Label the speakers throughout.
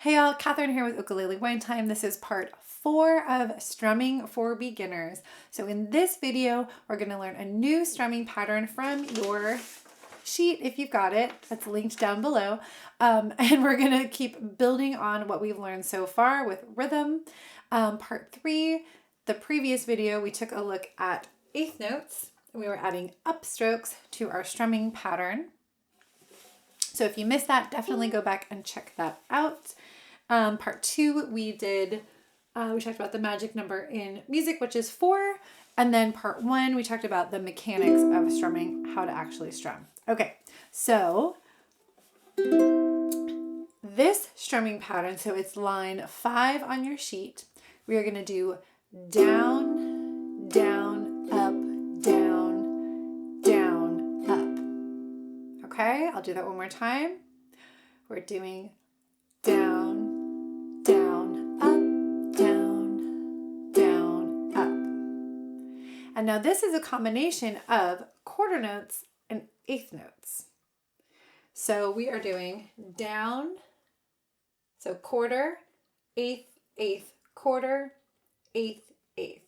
Speaker 1: Hey y'all, Catherine here with Ukulele Wine Time. This is part 4 of Strumming for Beginners. So in this video, we're going to learn a new strumming pattern from your sheet, if you've got it. That's linked down below. And we're going to keep building on what we've learned so far with rhythm. Part 3, the previous video, we took a look at eighth notes. We were adding upstrokes to our strumming pattern. So if you missed that, definitely go back and check that out. Part 2, we talked about the magic number in music, which is 4. And then part 1, we talked about the mechanics of strumming, how to actually strum. Okay, so this strumming pattern, so it's line 5 on your sheet. We are going to do down, down, up, down, down, up. Okay, I'll do that one more time. We're doing down, down, up, down, down, up. And now this is a combination of quarter notes and eighth notes. So we are doing down, so quarter, eighth, eighth, quarter, eighth, eighth.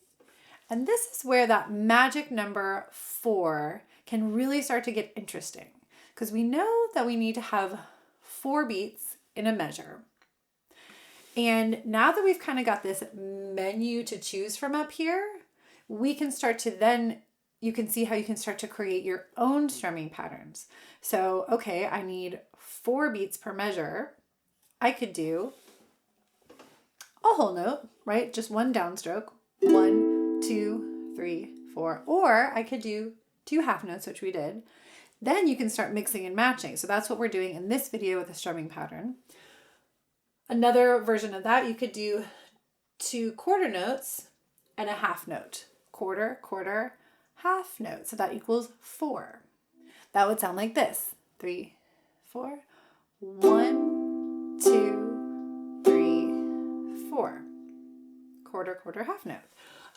Speaker 1: And this is where that magic number 4 can really start to get interesting, because we know that we need to have 4 beats in a measure. And now that we've kind of got this menu to choose from up here, we can start to then, you can see how you can start to create your own strumming patterns. So, okay, I need 4 beats per measure. I could do a whole note, right? Just one downstroke, 1, 2, 3, 4. Or I could do 2 half notes, which we did. Then you can start mixing and matching. So that's what we're doing in this video with the strumming pattern. Another version of that, you could do 2 quarter notes and a half note. Quarter, quarter, half note. So that equals 4. That would sound like this. 3, 4. 1, 2, 3, 4. Quarter, quarter, half note.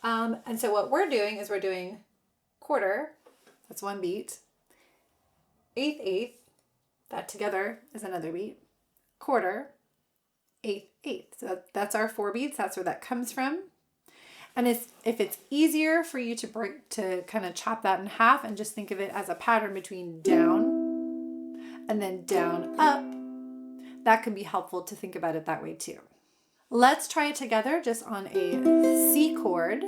Speaker 1: And so what we're doing is we're doing quarter, that's 1 beat. Eighth, eighth, that together is another beat. Quarter, eighth, eighth. So that's our 4 beats. That's where that comes from. And if it's easier for you to kind of chop that in half and just think of it as a pattern between down and then down, up, that can be helpful to think about it that way too. Let's try it together just on a C chord.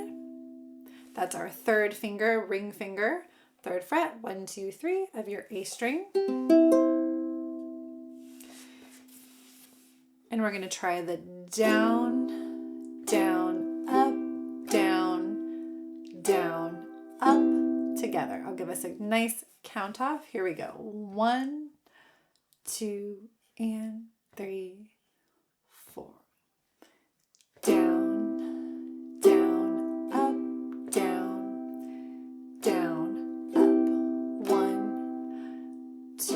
Speaker 1: That's our 3rd finger, ring finger, 3rd fret, 1, 2, 3 of your A string. And we're going to try the down, down, up, down, down, up together. I'll give us a nice count off. Here we go. 1, 2, and 3, 4. Down, down, up, down, down, up. 1, 2,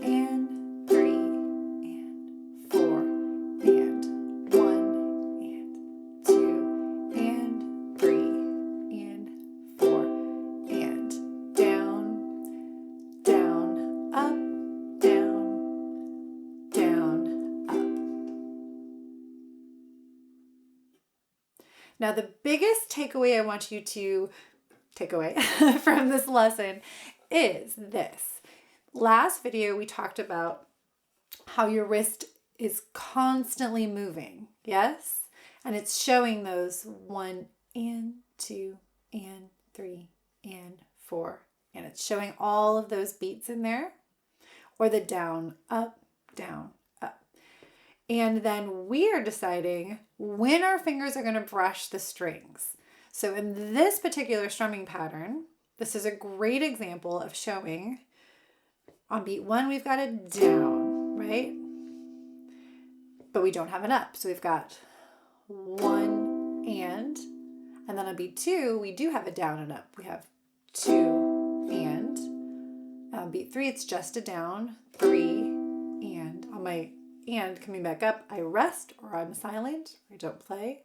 Speaker 1: and 3, and 4, and 1, and 2, and 3, and 4, and down, down, up, down, down, up. Now the biggest takeaway I want you to take away from this lesson is this. Last video we talked about how your wrist is constantly moving, yes? And it's showing those 1 and 2 and 3 and 4. And it's showing all of those beats in there, or the down, up, down, up. And then we are deciding when our fingers are going to brush the strings. So in this particular strumming pattern, this is a great example of showing on beat 1, we've got a down, right? But we don't have an up. So we've got 1 and then on beat 2, we do have a down and up. We have 2 and. On beat 3, it's just a down, 3 and. On my and coming back up, I rest or I'm silent, I don't play.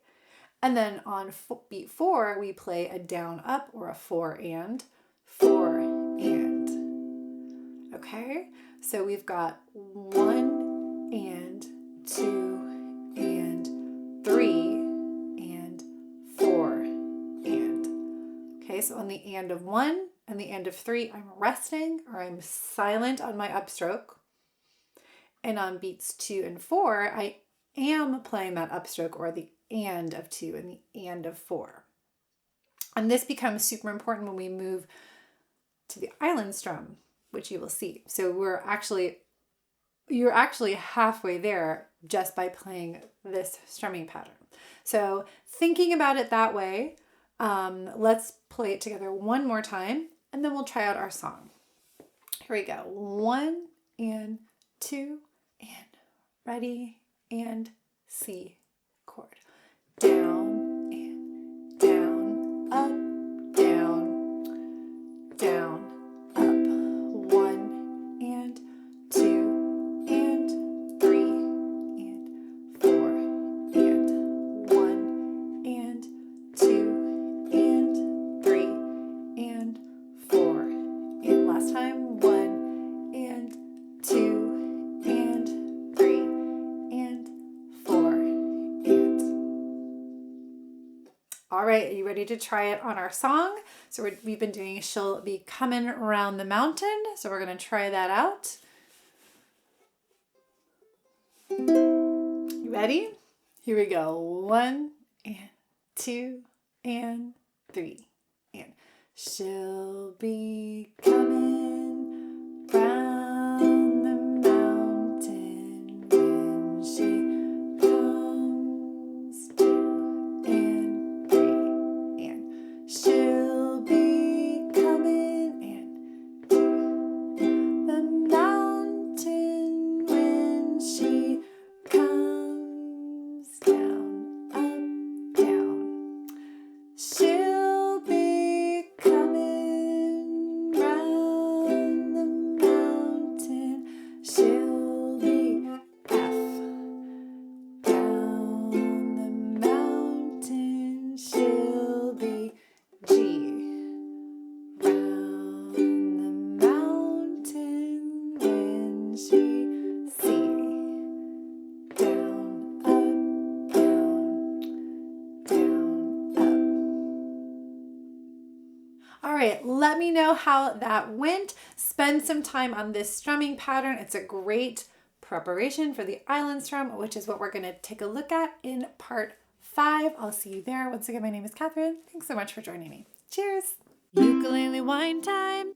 Speaker 1: And then on beat 4, we play a down up or a 4 and, 4 and. Okay, so we've got 1 and 2 Okay, so on the and of 1 and the and of 3, I'm resting or I'm silent on my upstroke. And on beats 2 and 4, I am playing that upstroke or the and of 2 and the and of 4. And this becomes super important when we move to the island strum, which you will see. So you're actually halfway there just by playing this strumming pattern. So thinking about it that way, let's play it together one more time and then we'll try out our song. Here we go. 1 and 2 and ready and C chord. Down and down, up, down, down, up. 1 and 2 and 3 and 4 and 1 and 2 and 3 and 4. And last time, 1 and 2 and 3 and 4 and. All right, are you ready to try it on our song? So we've been doing She'll Be Coming Around the Mountain. So we're going to try that out. You ready? Here we go. 1 and 2 and 3 and. She'll be coming round the mountain when she comes 2 and 3 and. She'll be coming and the mountain when she comes down, up, down. She'll be coming round the mountain. She'll be F. Down the mountain. She'll be G. Round the mountain when she C. Down, up, down, up. All right, let me know how that went. Spend some time on this strumming pattern. It's a great preparation for the island strum, which is what we're going to take a look at in part 5. I'll see you there. Once again, my name is Catherine. Thanks so much for joining me. Cheers. Ukulele wine time.